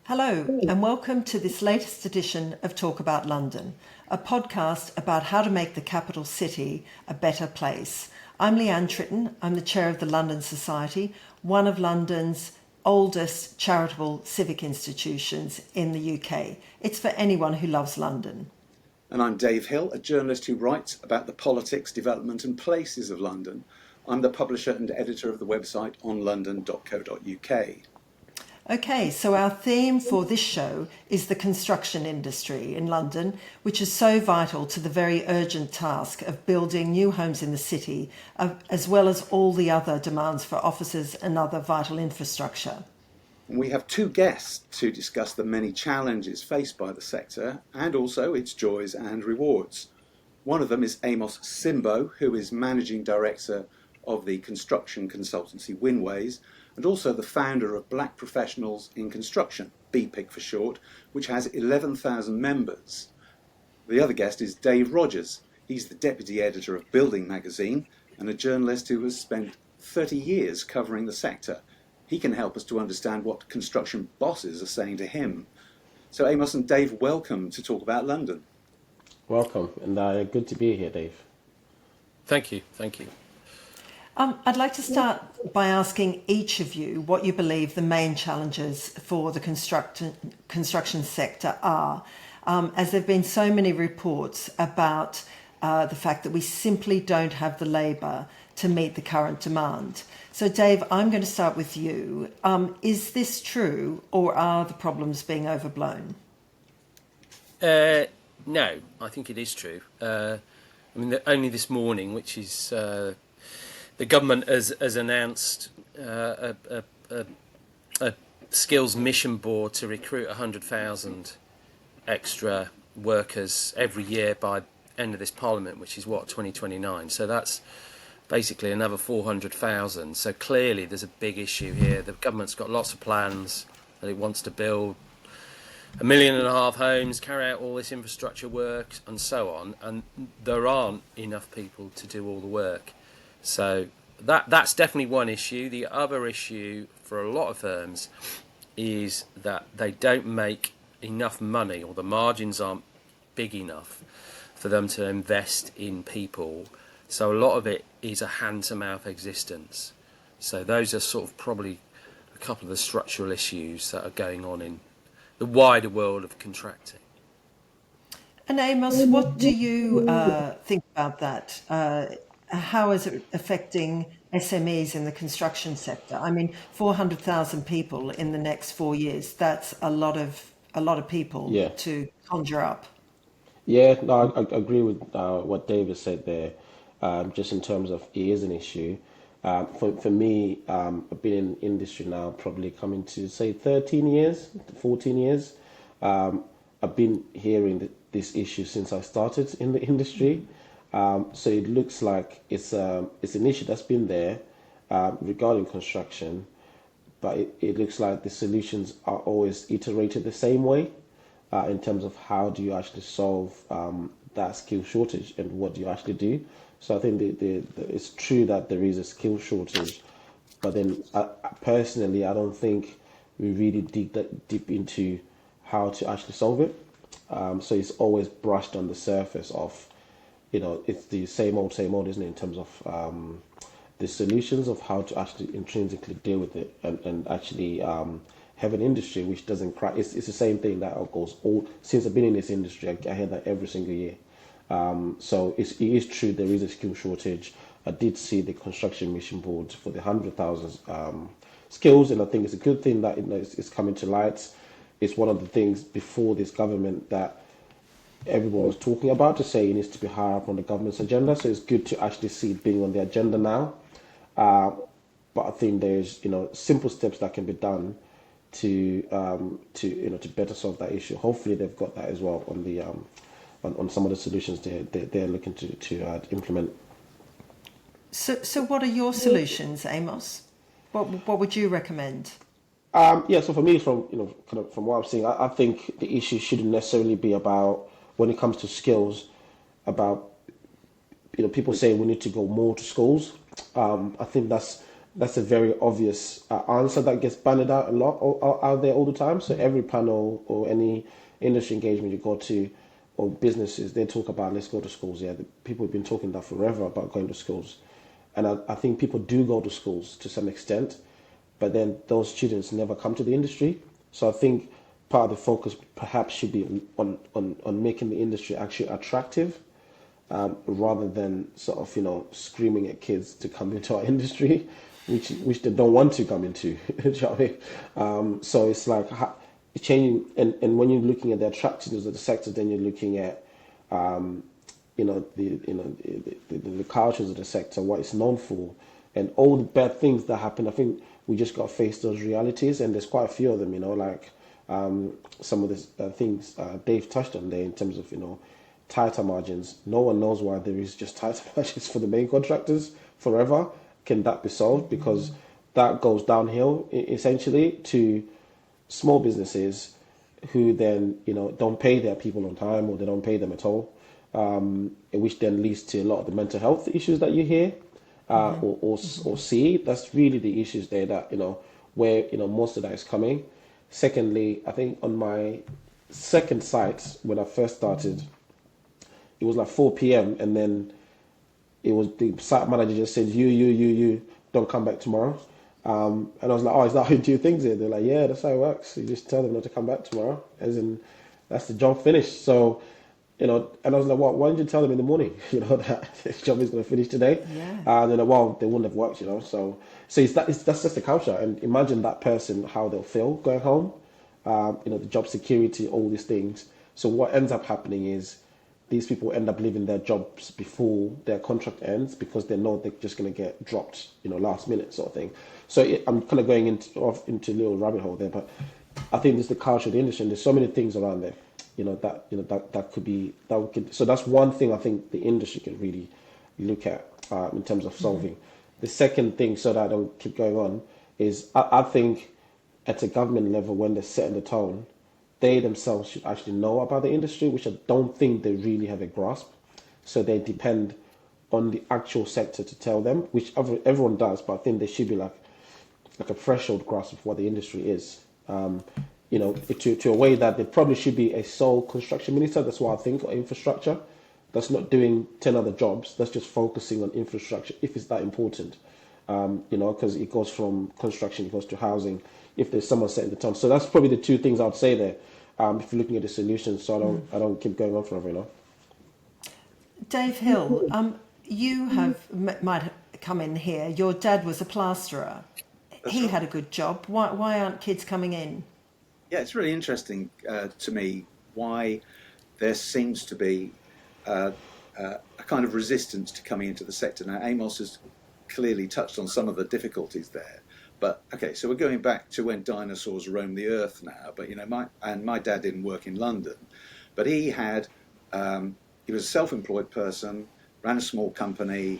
Hello, and welcome to this latest edition of Talk About London, a podcast about how to make the capital city a better place. I'm Leanne Tritton. I'm the chair of the London Society, one of London's oldest charitable civic institutions in the UK. It's for anyone who loves London. And I'm Dave Hill, a journalist who writes about the politics, development and places of London. I'm the publisher and editor of the website onlondon.co.uk. Okay, so our theme for this show is the construction industry in London, which is so vital to the very urgent task of building new homes in the city, as well as all the other demands for offices and other vital infrastructure. And we have two guests to discuss the many challenges faced by the sector and also its joys and rewards. One of them is Amos Simbo, who is managing director of the construction consultancy Winways, and also the founder of Black Professionals in Construction, BPIC for short, which has 11,000 members. The other guest is Dave Rogers. He's the deputy editor of Building magazine and a journalist who has spent 30 years covering the sector. He can help us to understand what construction bosses are saying to him. So Amos and Dave, welcome to Talk About London. Welcome, and good to be here, Dave. Thank you. I'd like to start by asking each of you what you believe the main challenges for the construction sector are, as there have been so many reports about the fact that we simply don't have the labour to meet the current demand. So Dave, I'm going to start with you. Is this true, or are the problems being overblown? No, I think it is true. Only this morning, which is... the government has announced a skills mission board to recruit 100,000 extra workers every year by end of this parliament, which is 2029. So that's basically another 400,000. So clearly there's a big issue here. The government's got lots of plans that it wants to build 1.5 million homes, carry out all this infrastructure work and so on, and there aren't enough people to do all the work. So that's definitely one issue. The other issue for a lot of firms is that they don't make enough money, or the margins aren't big enough for them to invest in people. So a lot of it is a hand-to-mouth existence. So those are sort of probably a couple of the structural issues that are going on in the wider world of contracting. And Amos, what do you think about that? How is it affecting SMEs in the construction sector? I mean, 400,000 people in the next 4 years, that's a lot of people to conjure up. Yeah, no, I agree with what David said there. Just in terms of it is an issue. For me, I've been in industry now probably coming to say 13 years, 14 years. I've been hearing this issue since I started in the industry. So it looks like it's an issue that's been there regarding construction, but it looks like the solutions are always iterated the same way in terms of how do you actually solve that skill shortage and what do you actually do. So I think it's true that there is a skill shortage, but then personally, I don't think we really dig that deep into how to actually solve it. So it's always brushed on the surface of, it's the same old, isn't it, in terms of the solutions of how to actually intrinsically deal with it and actually have an industry which doesn't crack. It's the same thing that goes since I've been in this industry. I hear that every single year. So it is true there is a skill shortage. I did see the construction mission board for the 100,000 skills, and I think it's a good thing that it's coming to light. It's one of the things before this government that everyone was talking about, to say it needs to be higher up on the government's agenda. So it's good to actually see it being on the agenda now. But I think there's simple steps that can be done to better solve that issue. Hopefully they've got that as well on the on some of the solutions they're looking to implement. So what are your solutions, Amos? What would you recommend? So for me, from what I'm seeing, I think the issue shouldn't necessarily be about, when it comes to skills, about people saying we need to go more to schools. I think that's that's a very obvious answer that gets banded out a lot out there all the time. So every panel or any industry engagement you go to, or businesses, they talk about let's go to schools. Yeah, the people have been talking that forever about going to schools, and I think people do go to schools to some extent, but then those students never come to the industry. So I think part of the focus perhaps should be on making the industry actually attractive, rather than sort of screaming at kids to come into our industry, which they don't want to come into. Do you know what I mean? So it's like changing, and when you're looking at the attractiveness of the sector, then you're looking at the cultures of the sector, what it's known for, and all the bad things that happen. I think we just got to face those realities, and there's quite a few of them. Like some of the things Dave touched on there in terms of tighter margins. No one knows why there is just tighter margins for the main contractors forever. Can that be solved? Because that goes downhill essentially to small businesses who then don't pay their people on time, or they don't pay them at all, which then leads to a lot of the mental health issues that you hear or see. That's really the issues there that where most of that is coming. Secondly, I think on my second site when I first started, it was like 4 p.m. and then it was the site manager just said, you don't come back tomorrow. And I was like, oh, is that how you do things here? They're like, yeah, that's how it works. You just tell them not to come back tomorrow, as in that's the job finished. So, and I was like, why didn't you tell them in the morning, that the job is going to finish today? Yeah. And they're like, well, they wouldn't have worked, So that's just the culture. And imagine that person, how they'll feel going home, the job security, all these things. So what ends up happening is these people end up leaving their jobs before their contract ends because they know they're just going to get dropped, last minute sort of thing. So I'm kind of going into a little rabbit hole there, but I think there's the culture of the industry, and there's so many things around there, that could be so that's one thing I think the industry can really look at in terms of solving. Mm-hmm. The second thing, so that I don't keep going on, is I think at a government level, when they're setting the tone, they themselves should actually know about the industry, which I don't think they really have a grasp. So they depend on the actual sector to tell them, which everyone does, but I think there should be like a threshold grasp of what the industry is. To a way that there probably should be a sole construction minister. That's what I think, or infrastructure. That's not doing 10 other jobs. That's just focusing on infrastructure if it's that important. Because it goes from construction, it goes to housing, if there's someone setting the tone. So that's probably the two things I would say there, if you're looking at the solutions, so I don't keep going on forever, Dave Hill, you might have come in here. Your dad was a plasterer. He had a good job. Why aren't kids coming in? Yeah, it's really interesting to me why there seems to be a kind of resistance to coming into the sector. Now, Amos has clearly touched on some of the difficulties there. But okay, so we're going back to when dinosaurs roamed the earth now. But my dad didn't work in London, but he was a self-employed person, ran a small company,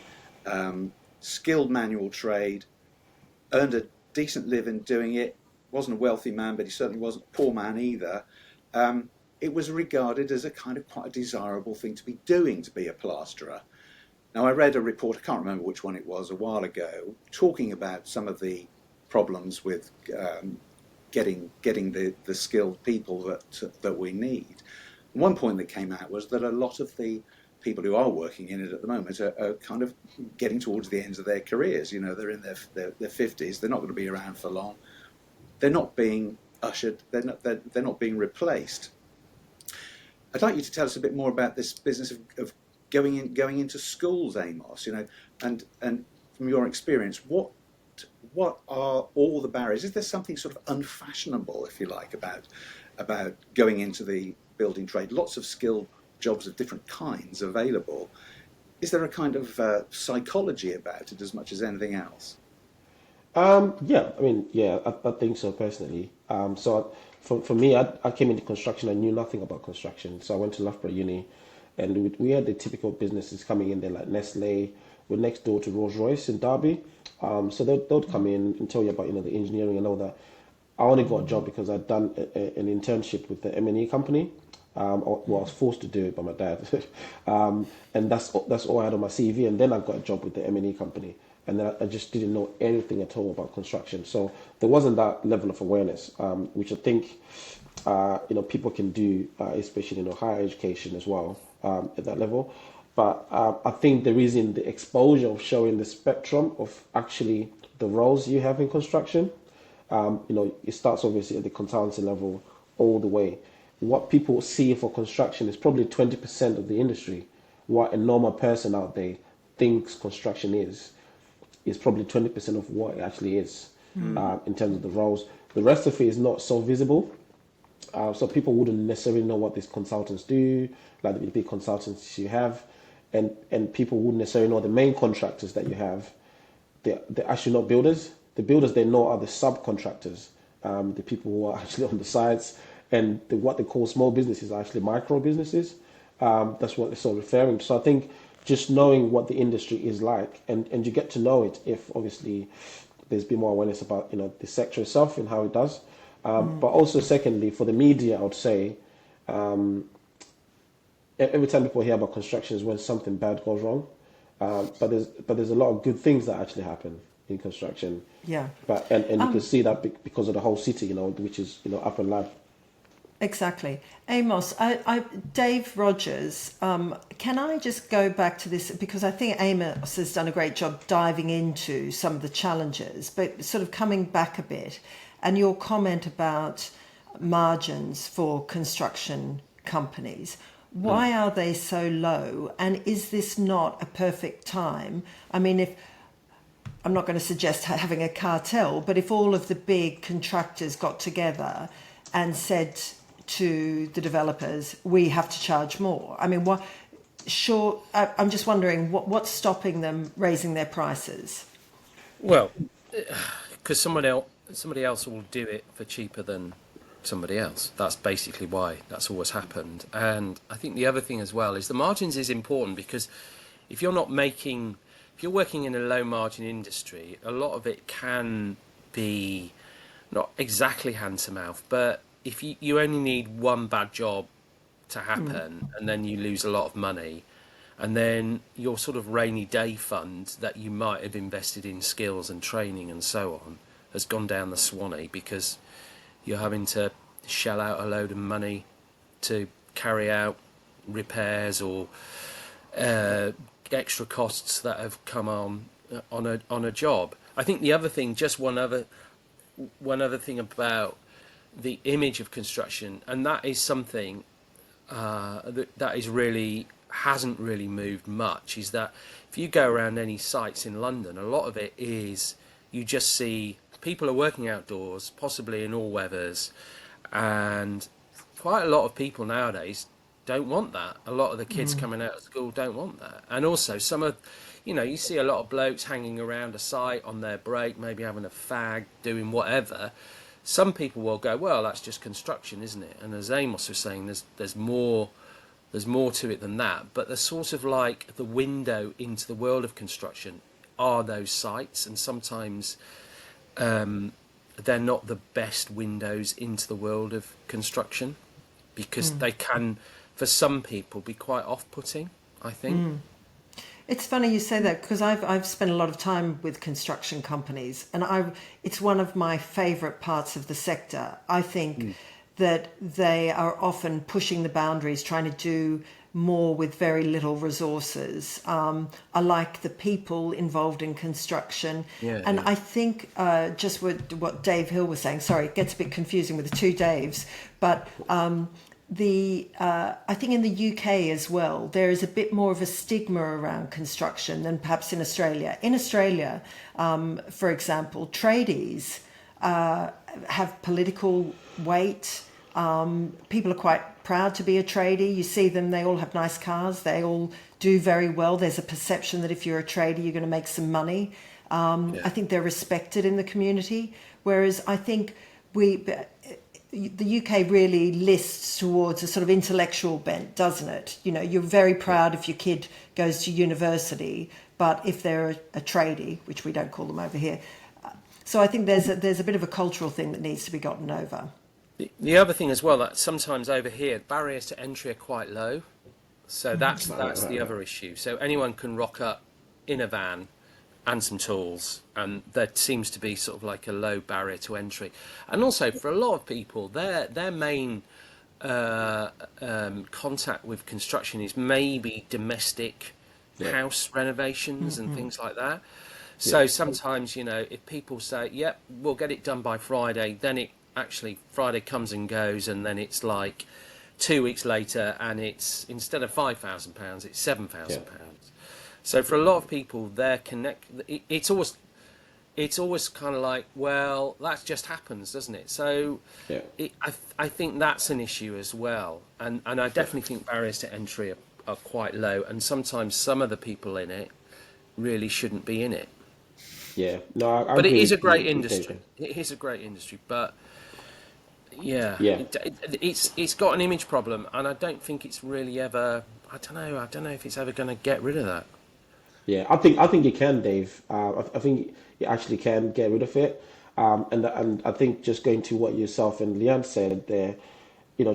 skilled manual trade, earned a decent living doing it. Wasn't a wealthy man, but he certainly wasn't a poor man either. It was regarded as a kind of quite a desirable thing to be doing, to be a plasterer. Now, I read a report, I can't remember which one it was, a while ago, talking about some of the problems with getting the skilled people that we need. One point that came out was that a lot of the people who are working in it at the moment are kind of getting towards the ends of their careers. They're in their 50s. They're not going to be around for long. They're not being ushered. They're not being replaced. I'd like you to tell us a bit more about this business of going into schools, Amos. And from your experience, what are all the barriers? Is there something sort of unfashionable, if you like, about going into the building trade? Lots of skilled jobs of different kinds available. Is there a kind of psychology about it as much as anything else? I think so personally. So for me, I came into construction. I knew nothing about construction, so I went to Loughborough Uni, and we had the typical businesses coming in there like Nestle. We're next door to Rolls-Royce in Derby, so they'd come in and tell you about the engineering and all that. I only got a job because I'd done an internship with the M&E company. I was forced to do it by my dad, and that's all I had on my CV. And then I got a job with the M&E company. and then I just didn't know anything at all about construction. So there wasn't that level of awareness, which I think people can do, especially higher education as well at that level. But I think the reason the exposure of showing the spectrum of actually the roles you have in construction, it starts obviously at the consultancy level all the way. What people see for construction is probably 20% of the industry. What a normal person out there thinks construction is probably 20% of what it actually is in terms of the roles. The rest of it is not so visible. So people wouldn't necessarily know what these consultants do, like the big consultants you have, and people wouldn't necessarily know the main contractors that you have. They're actually not builders. The builders they know are the subcontractors, the people who are actually on the sites, and what they call small businesses are actually micro businesses. That's what they're sort of referring to. So I think just knowing what the industry is like, and you get to know it if obviously there's been more awareness about the sector itself and how it does. But also secondly, for the media, I would say every time people hear about construction is when something bad goes wrong. But there's a lot of good things that actually happen in construction. Yeah. But and you can see that because of the whole city, which is up and live. Exactly. Amos, Dave Rogers, can I just go back to this? Because I think Amos has done a great job diving into some of the challenges, but sort of coming back a bit, and your comment about margins for construction companies. Why are they so low? And is this not a perfect time? I mean, I'm not going to suggest having a cartel, but if all of the big contractors got together and said to the developers, we have to charge more. I mean, I'm just wondering what's stopping them raising their prices? Well, because somebody else will do it for cheaper than somebody else. That's basically why that's always happened. And I think the other thing as well is the margins is important, because if you're working in a low margin industry, a lot of it can be not exactly hand to mouth, but if you only need one bad job to happen and then you lose a lot of money, and then your sort of rainy day fund that you might have invested in skills and training and so on has gone down the Swanee because you're having to shell out a load of money to carry out repairs or extra costs that have come on a job. I think the other thing, just one other thing about the image of construction, and that is something that is really hasn't really moved much, is that if you go around any sites in London, a lot of it is you just see people are working outdoors, possibly in all weathers, and quite a lot of people nowadays don't want that. A lot of the kids coming out of school don't want that. And also you see a lot of blokes hanging around a site on their break, maybe having a fag, doing whatever. Some people will go, well, that's just construction, isn't it? And as Amos was saying, there's more to it than that. But the sort of like the window into the world of construction are those sites, and sometimes they're not the best windows into the world of construction, because they can, for some people, be quite off-putting, I think. It's funny you say that, because I've spent a lot of time with construction companies, and it's one of my favourite parts of the sector. I think that they are often pushing the boundaries, trying to do more with very little resources. I like the people involved in construction. I think just what Dave Hill was saying, sorry, it gets a bit confusing with the two Daves, but I think in the UK as well, there is a bit more of a stigma around construction than perhaps in Australia. In Australia, for example, tradies have political weight. People are quite proud to be a tradie. You see them, they all have nice cars, they all do very well. There's a perception that if you're a tradie, you're going to make some money. I think they're respected in the community, whereas I think the UK really lists towards a sort of intellectual bent, doesn't it? You're very proud if your kid goes to university, but if they're a tradie, which we don't call them over here. So I think there's a bit of a cultural thing that needs to be gotten over. The other thing as well, that sometimes over here, barriers to entry are quite low. So that's the other issue. So anyone can rock up in a van and some tools, and there seems to be sort of like a low barrier to entry. And also for a lot of people, their main contact with construction is maybe domestic Yeah. house renovations and things like that. Yeah. So sometimes, if people say, "Yep, we'll get it done by Friday," then it actually Friday comes and goes, and then it's like 2 weeks later, and it's instead of £5,000, it's seven Yeah. thousand pounds. So for a lot of people, it's always kind of like, well, that just happens, doesn't it? So Yeah. I think that's an issue as well, and I definitely think barriers to entry are quite low, and sometimes some of the people in it really shouldn't be in it. Yeah. No, I But it agree is a with great you, with industry. David. It is a great industry, but yeah, Yeah. it's got an image problem, and I don't think it's really ever. I don't know. I don't know if it's ever going to get rid of that. Yeah, I think you can, Dave. I think you actually can get rid of it. And I think just going to what yourself and Leanne said there,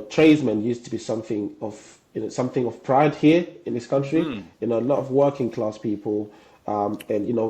tradesmen used to be something of pride here in this country. A lot of working class people, and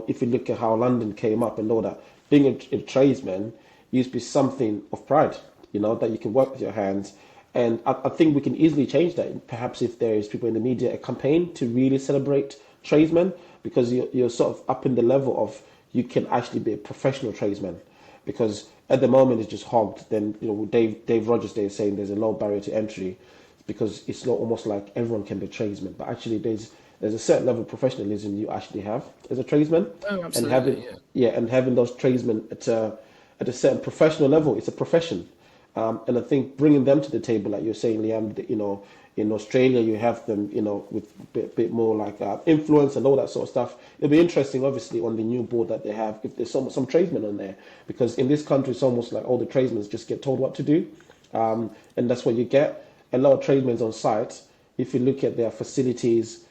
if you look at how London came up and all that, being a tradesman used to be something of pride. That you can work with your hands. And I think we can easily change that. Perhaps if there is people in the media, a campaign to really celebrate tradesmen, because you're sort of up in the level of you can actually be a professional tradesman. Because at the moment it's just hogged. Then Dave Rogers there is saying there's a low barrier to entry, because it's not almost like everyone can be a tradesman. But actually there's a certain level of professionalism you actually have as a tradesman, Oh, and having absolutely, yeah. and having those tradesmen at a certain professional level, it's a profession. And I think bringing them to the table, like you're saying, Liam, in Australia, you have them, with a bit more like influence and all that sort of stuff. It'll be interesting, obviously, on the new board that they have, if there's some tradesmen on there, because in this country, it's almost like all the tradesmen just get told what to do, and that's what you get. A lot of tradesmen on site. If you look at their facilities,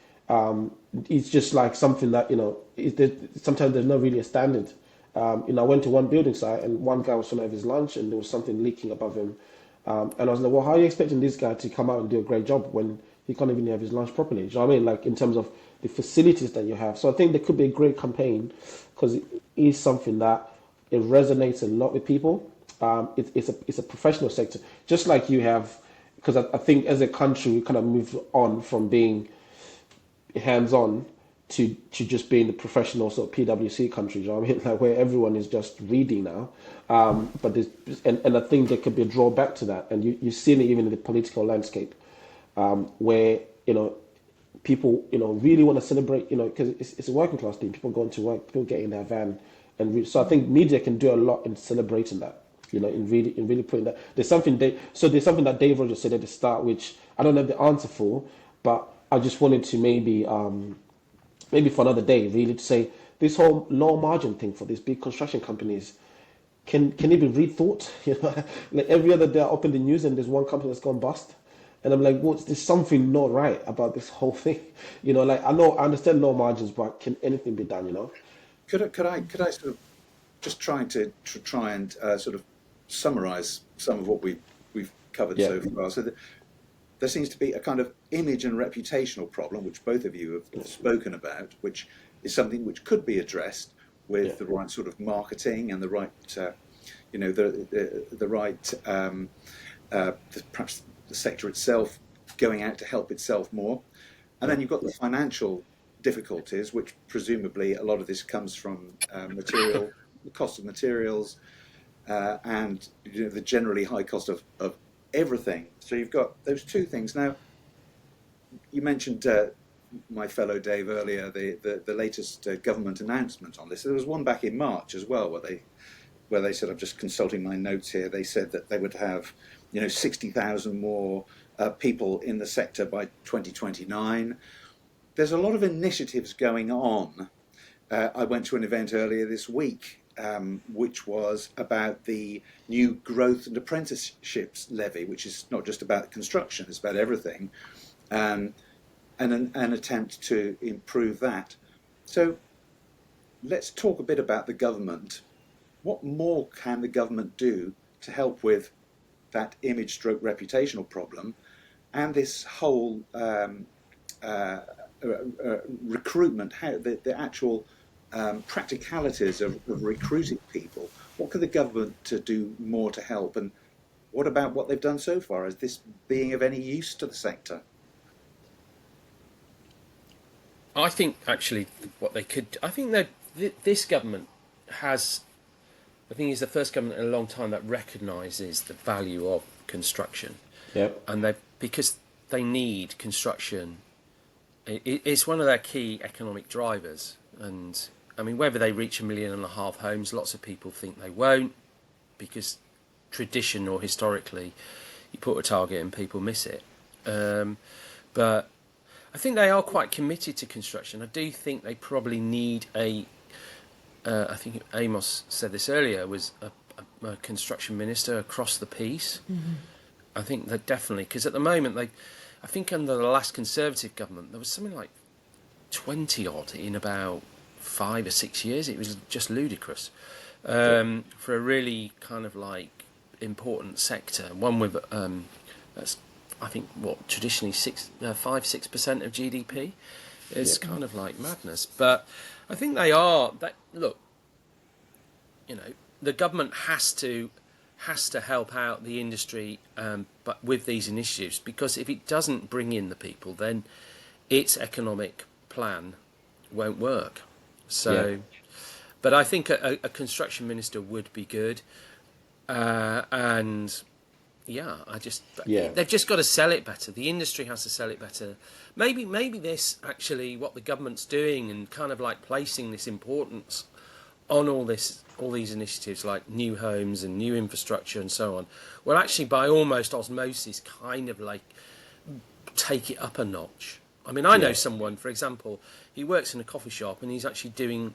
it's just like something that sometimes there's not really a standard. I went to one building site and one guy was trying to have his lunch and there was something leaking above him. And I was like, well, how are you expecting this guy to come out and do a great job when he can't even have his lunch properly? Do you know what I mean? Like in terms of the facilities that you have. So I think there could be a great campaign, because it is something that it resonates a lot with people. It's a professional sector, just like you have, because I think as a country we kind of moved on from being hands-on to just being the professional sort of PwC country, you know what I mean? Like where everyone is just reading now. But there's, and I think there could be a drawback to that. And you've seen it even in the political landscape, where, people, really want to celebrate, because it's a working class thing. People going to work, people get in their van and read. So I think media can do a lot in celebrating that, in really putting that. There's something that Dave Rogers said at the start, which I don't have the answer for, but I just wanted to maybe for another day, really, to say this whole low margin thing for these big construction companies, can it be rethought? Like every other day I open the news and there's one company that's gone bust, and I'm like, what's there's something not right about this whole thing? Like I understand low margins, but can anything be done? Could I sort of just try and sort of summarise some of what we've covered Yeah, so far? So there seems to be a kind of image and reputational problem, which both of you have spoken about, which is something which could be addressed yeah, with the right sort of marketing and the right, the right, perhaps the sector itself going out to help itself more. And yeah, then you've got the financial difficulties, which presumably a lot of this comes from the cost of materials, and the generally high cost of everything. So you've got those two things. Now, you mentioned my fellow Dave earlier, the latest government announcement on this. There was one back in March as well, where they said, I'm just consulting my notes here. They said that they would have 60,000 more people in the sector by 2029. There's a lot of initiatives going on. I went to an event earlier this week, which was about the new growth and apprenticeships levy, which is not just about construction, it's about everything, and an attempt to improve that. So let's talk a bit about the government. What more can the government do to help with that image stroke reputational problem and this whole recruitment, how the actual practicalities of recruiting people. What can the government to do more to help? And what about what they've done so far? Is this being of any use to the sector? I think actually what they could, I think that this government has, I think, is the first government in a long time that recognises the value of construction, Yep. and they, because they need construction. It's one of their key economic drivers, and I mean, whether they reach 1.5 million homes, lots of people think they won't, because tradition or historically, you put a target and people miss it. But I think they are quite committed to construction. I do think they probably need I think Amos said this earlier, was a construction minister across the piece. Mm-hmm. I think that definitely, because at the moment, I think under the last Conservative government, there was something like 20 odd in about 5 or 6 years. It was just ludicrous for a really kind of like important sector. One with that's, I think, what traditionally 5-6% of GDP is kind of like madness. But I think they are. Look, you know, the government has to help out the industry, but with these initiatives, because if it doesn't bring in the people, then its economic plan won't work. So, but I think a construction minister would be good, and. Yeah, they've just got to sell it better. The industry has to sell it better. Maybe this actually, what the government's doing, and kind of like placing this importance on all these initiatives like new homes and new infrastructure and so on, will actually by almost osmosis kind of like take it up a notch. I mean, I know someone, for example, he works in a coffee shop and he's actually doing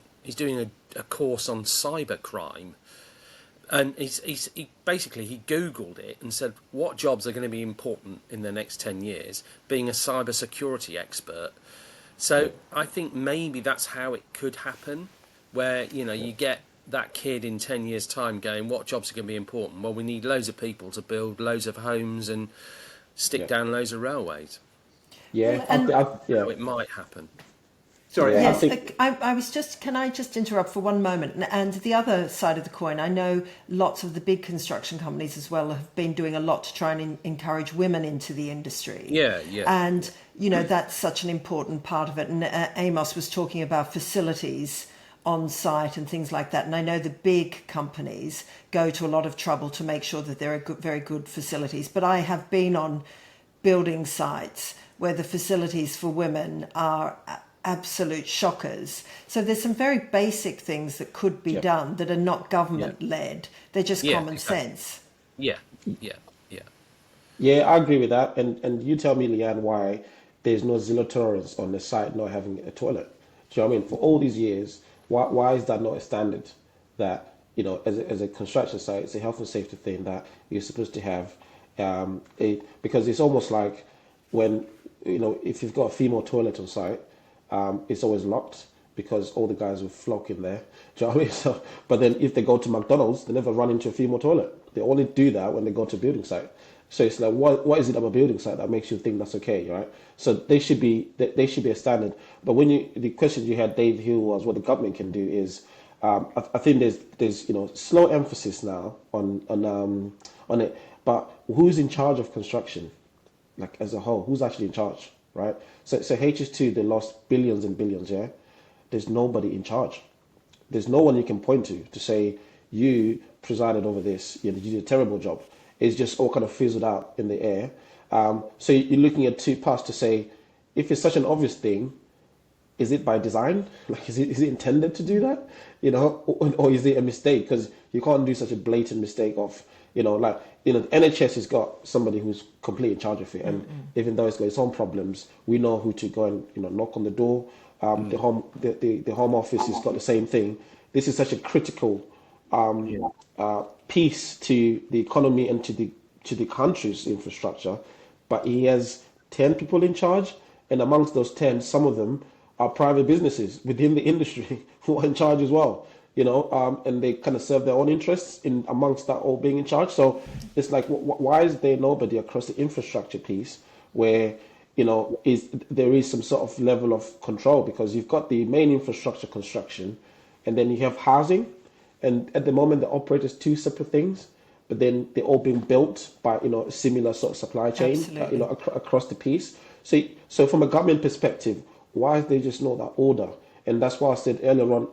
a course on cyber crime. And he basically Googled it and said, what jobs are going to be important in the next 10 years, being a cyber security expert. So I think maybe that's how it could happen, where, you know, you get that kid in 10 years' time going, what jobs are going to be important? Well, we need loads of people to build loads of homes and stick down loads of railways. Yeah, So it might happen. Sorry. Yes, I was just. Can I just interrupt for one moment? And the other side of the coin, I know lots of the big construction companies as well have been doing a lot to try and encourage women into the industry. Yeah. And you know, that's such an important part of it. And Amos was talking about facilities on site and things like that. And I know the big companies go to a lot of trouble to make sure that there are very good facilities. But I have been on building sites where the facilities for women are absolute shockers. So there's some very basic things that could be done that are not government led. They're just common sense. Yeah. Yeah, I agree with that. And you tell me, Leanne, why there's no zero tolerance on the site not having a toilet. Do you know what I mean? For all these years, why is that not a standard that, you know, as a construction site, it's a health and safety thing that you're supposed to have, because it's almost like when, you know, if you've got a female toilet on site, it's always locked because all the guys will flock in there. Do you know what I mean? So, but then if they go to McDonald's, they never run into a female toilet. They only do that when they go to a building site. So it's like, what is it about a building site that makes you think that's okay, right? So they should be a standard. But when the question you had, Dave, Hill, was what the government can do is, I think there's you know, slow emphasis now on it. But who's in charge of construction, like as a whole? Who's actually in charge, right? So HS2, they lost billions and billions. Yeah, there's nobody in charge. There's no one you can point to say you presided over this. You did a terrible job. It's just all kind of fizzled out in the air. So you're looking at two parts to say, if it's such an obvious thing, is it by design? Like, is it intended to do that? You know, or is it a mistake? Because you can't do such a blatant mistake of, you know, like, you know, NHS has got somebody who's completely in charge of it, and even though it's got its own problems, we know who to go and, you know, knock on the door. The home office has got the same thing. This is such a critical piece to the economy and to the country's infrastructure, but he has 10 people in charge, and amongst those 10, some of them are private businesses within the industry who are in charge as well, you know, and they kind of serve their own interests in amongst that all being in charge. So it's like, why is there nobody across the infrastructure piece where is there is some sort of level of control, because you've got the main infrastructure construction, and then you have housing, and at the moment they operate as two separate things, but then they're all being built by a similar sort of supply chain, Absolutely. across the piece. So from a government perspective, why is there just not that order? And that's why I said earlier on,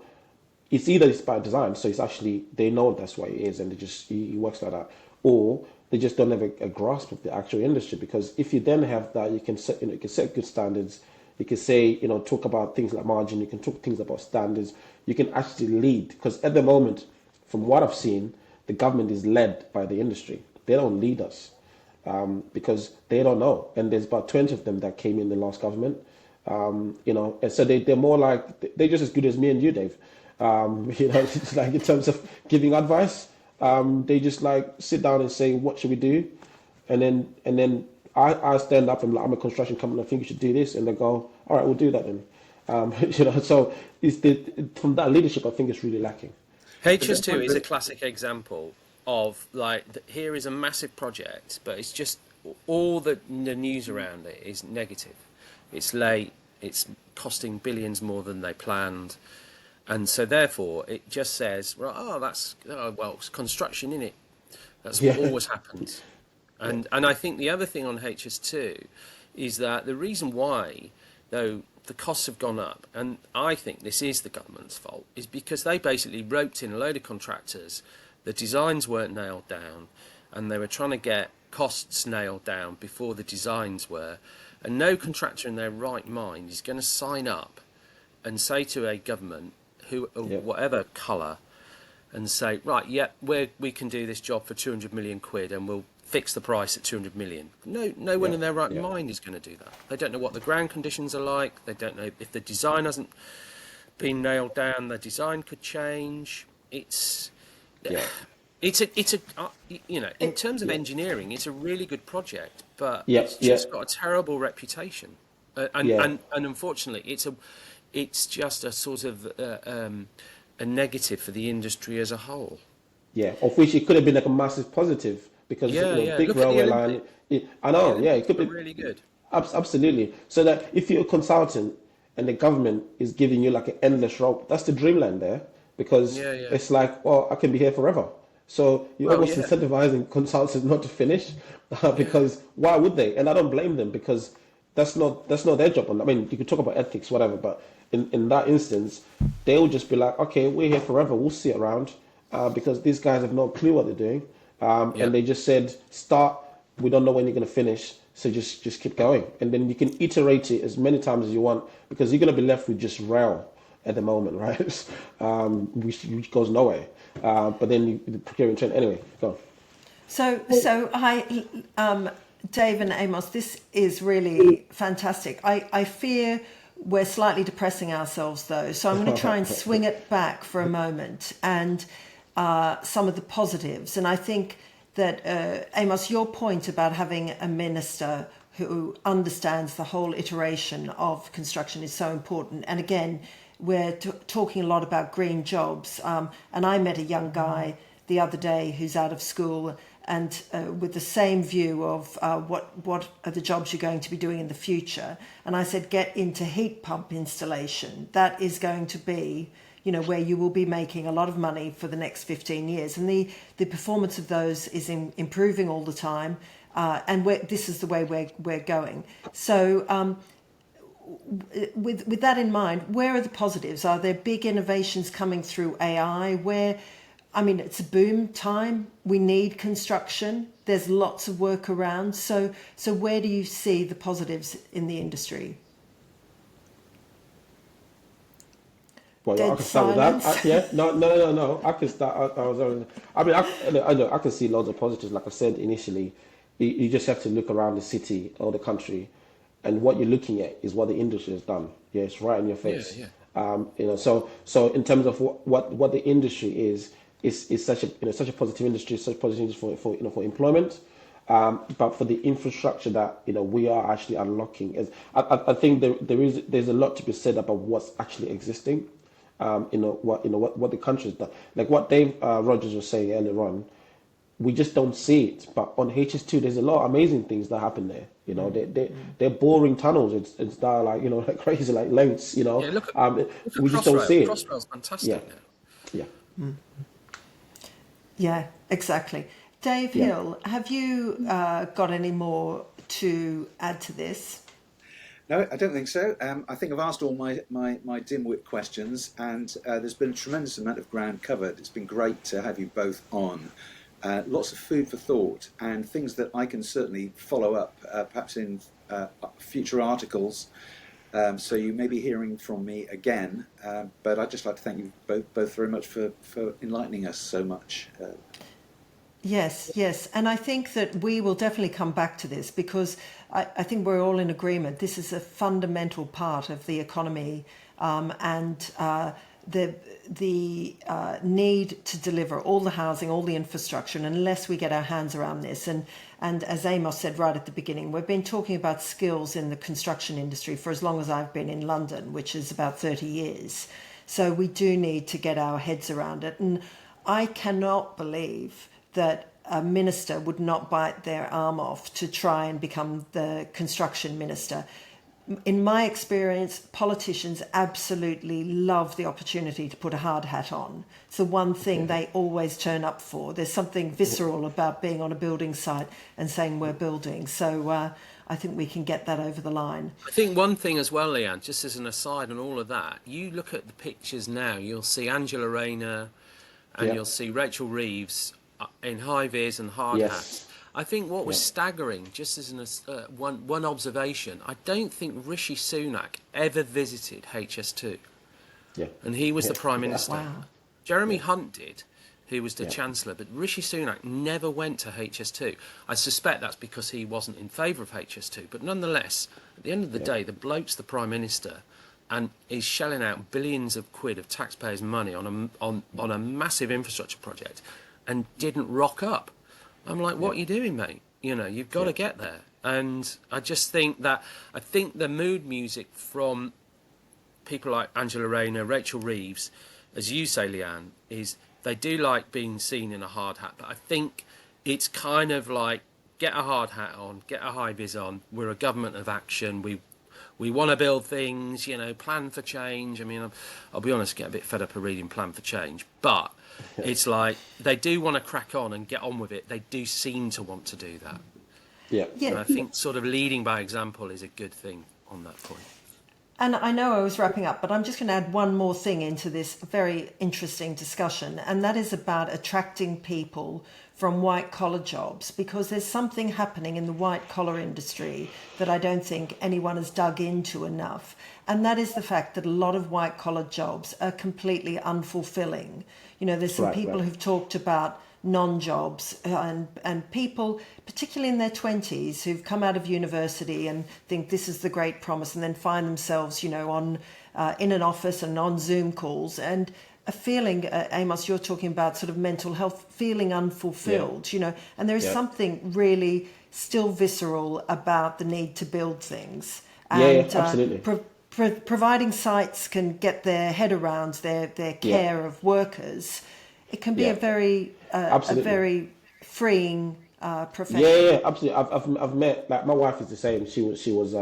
it's either it's by design, so it's actually they know that's what it is, and it works like that, or they just don't have a grasp of the actual industry. Because if you then have that, you can set good standards. You can say talk about things like margin. You can talk things about standards. You can actually lead, because at the moment, from what I've seen, the government is led by the industry. They don't lead us, because they don't know. And there's about 20 of them that came in the last government. And so they're more like, they're just as good as me and you, Dave. It's like in terms of giving advice, they just like sit down and say, what should we do? And then I stand up and like, I'm a construction company, I think we should do this. And they go, all right, we'll do that then. So from that leadership, I think it's really lacking. HS2 is a classic example of here is a massive project, but it's just all the news around it is negative. It's late, it's costing billions more than they planned. And so therefore it just says, well, it's construction, in it. That's what always happens. And I think the other thing on HS2 is that the reason why, though, the costs have gone up, and I think this is the government's fault, is because they basically roped in a load of contractors, the designs weren't nailed down, and they were trying to get costs nailed down before the designs were. And no contractor in their right mind is going to sign up and say to a government, whatever colour, and say, right, we can do this job for 200 million quid and we'll fix the price at 200 million. No one in their right mind is going to do that. They don't know what the ground conditions are like. They don't know if the design hasn't been nailed down. The design could change. It's in terms of engineering, it's a really good project, but it's just got a terrible reputation, and unfortunately, it's just a sort of a negative for the industry as a whole. Yeah, of which it could have been like a massive positive, because big Look railway at the line. I know, it could be really good. Absolutely. So that if you're a consultant and the government is giving you like an endless rope, that's the dreamland there, because it's like, well, I can be here forever. So you're almost incentivizing consultants not to finish, because why would they? And I don't blame them, because that's not their job. I mean, you could talk about ethics, whatever, but in that instance, they'll just be like, okay, we're here forever, we'll sit around, because these guys have no clue what they're doing, and they just said, start. We don't know when you're going to finish, so just keep going, and then you can iterate it as many times as you want, because you're going to be left with just rail at the moment, right? Which goes nowhere. But then the procurement trend. Anyway, go. So hi, Dave and Amos. This is really fantastic. I fear we're slightly depressing ourselves though, so I'm going to try and swing it back for a moment and some of the positives. And I think that Amos, your point about having a minister who understands the whole iteration of construction is so important. And again, we're talking a lot about green jobs. And I met a young guy the other day who's out of school and with the same view of what are the jobs you're going to be doing in the future. And I said, get into heat pump installation. That is going to be, where you will be making a lot of money for the next 15 years. And the performance of those is improving all the time. And this is the way we're going. So with that in mind, where are the positives? Are there big innovations coming through AI? It's a boom time. We need construction. There's lots of work around. So where do you see the positives in the industry? Well, I can start with that. No. I can start. I can see loads of positives. Like I said initially, you just have to look around the city or the country, and what you're looking at is what the industry has done. Yeah, it's right in your face. So in terms of what the industry is such a positive industry, such a positive industry for employment, but for the infrastructure that we are actually unlocking. I think there's a lot to be said about what's actually existing. What the country's done. Like what Dave Rogers was saying earlier on, we just don't see it. But on HS2, there's a lot of amazing things that happen there. You know, they're boring tunnels. It's that like, you know, like crazy like lengths. You Yeah, know, look at we just don't Crossrail. see it. Crossrail's Yeah, fantastic now. yeah, Yeah, exactly. Dave yeah. Hill, have you got any more to add to this? No, I don't think so. I think I've asked all my dimwit questions, and there's been a tremendous amount of ground covered. It's been great to have you both on. Lots of food for thought and things that I can certainly follow up, perhaps in future articles. So you may be hearing from me again, but I'd just like to thank you both very much for enlightening us so much. Yes, yes. And I think that we will definitely come back to this because I think we're all in agreement. This is a fundamental part of the economy and the need to deliver all the housing, all the infrastructure, and unless we get our hands around this. And as Amos said right at the beginning, we've been talking about skills in the construction industry for as long as I've been in London, which is about 30 years. So we do need to get our heads around it. And I cannot believe that a minister would not bite their arm off to try and become the construction minister. In my experience, politicians absolutely love the opportunity to put a hard hat on. It's the one thing they always turn up for. There's something visceral about being on a building site and saying we're building. So I think we can get that over the line. I think one thing as well, Leanne, just as an aside on all of that, you look at the pictures now, you'll see Angela Rayner and Yeah. you'll see Rachel Reeves in high vis and hard Yes. hats. I think what was staggering, just as one observation, I don't think Rishi Sunak ever visited HS2, Yeah. and he was Yeah. the Prime Yeah. Minister. Wow. Jeremy Hunt did, who was the Yeah. Chancellor, but Rishi Sunak never went to HS2. I suspect that's because he wasn't in favour of HS2, but nonetheless, at the end of the day, the bloke's the Prime Minister, and is shelling out billions of quid of taxpayers' money on a massive infrastructure project, and didn't rock up. I'm like, what are you doing, mate? You know, you've got to get there. And I just think the mood music from people like Angela Rayner, Rachel Reeves, as you say, Leanne, is they do like being seen in a hard hat. But I think it's kind of like, get a hard hat on, get a high vis on. We're a government of action. We want to build things, you know, plan for change. I mean, I'll be honest, get a bit fed up of reading plan for change. But it's like they do want to crack on and get on with it. They do seem to want to do that. Yeah. And I think sort of leading by example is a good thing on that point. And I know I was wrapping up, but I'm just going to add one more thing into this very interesting discussion, and that is about attracting people from white collar jobs, because there's something happening in the white collar industry that I don't think anyone has dug into enough. And that is the fact that a lot of white collar jobs are completely unfulfilling. You know, there's some people who've talked about non-jobs and people, particularly in their 20s, who've come out of university and think this is the great promise, and then find themselves, you know, on in an office and on Zoom calls, and a feeling, Amos, you're talking about sort of mental health, feeling unfulfilled, you know, and there is something really still visceral about the need to build things. And, absolutely. Providing sites can get their head around their care of workers, it can be a very freeing profession. Yeah, absolutely. I've met, like, my wife is the same. She was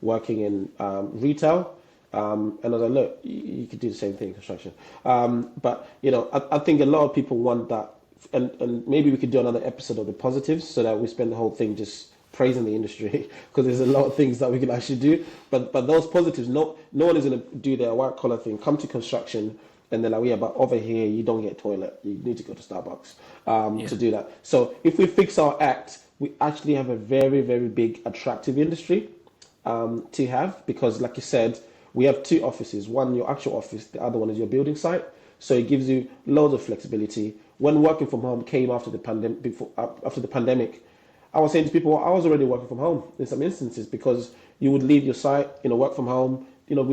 working in retail, and I was like, look, you could do the same thing in construction. But you know, I think a lot of people want that, and maybe we could do another episode of the positives, so that we spend the whole thing just praising the industry, because there's a lot of things that we can actually do. But those positives, no one is going to do their white collar thing. Come to construction. And they're like, yeah, but over here, you don't get a toilet. You need to go to Starbucks to do that. So if we fix our act, we actually have a very, very big, attractive industry to have, because like you said, we have two offices. One, your actual office. The other one is your building site. So it gives you loads of flexibility. When working from home came after the pandemic, I was saying to people, I was already working from home in some instances, because you would leave your site, you know, work from home. You know,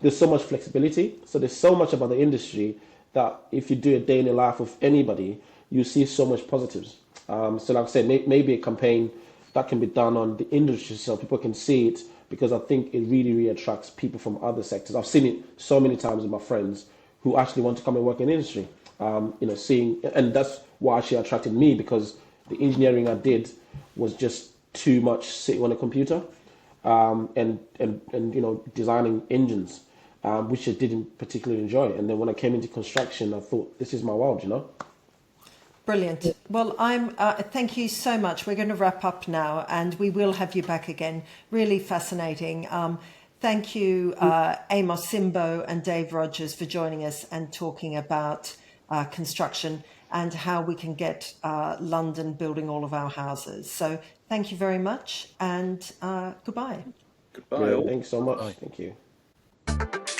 there's so much flexibility. So there's so much about the industry that if you do a day in the life of anybody, you see so much positives. So like I said, maybe a campaign that can be done on the industry so people can see it, because I think it really, really attracts people from other sectors. I've seen it so many times with my friends who actually want to come and work in the industry. seeing, and that's what actually attracted me, because the engineering I did was just too much sitting on a computer, and designing engines, which I didn't particularly enjoy. And then when I came into construction, I thought, this is my world. Brilliant. Well, thank you so much. We're going to wrap up now, and we will have you back again. Really fascinating. Thank you, Amos, Simbo, and Dave Rogers, for joining us and talking about construction and how we can get London building all of our houses. So thank you very much, and goodbye. Goodbye Brilliant. all. Thanks so much. Bye. Thank you.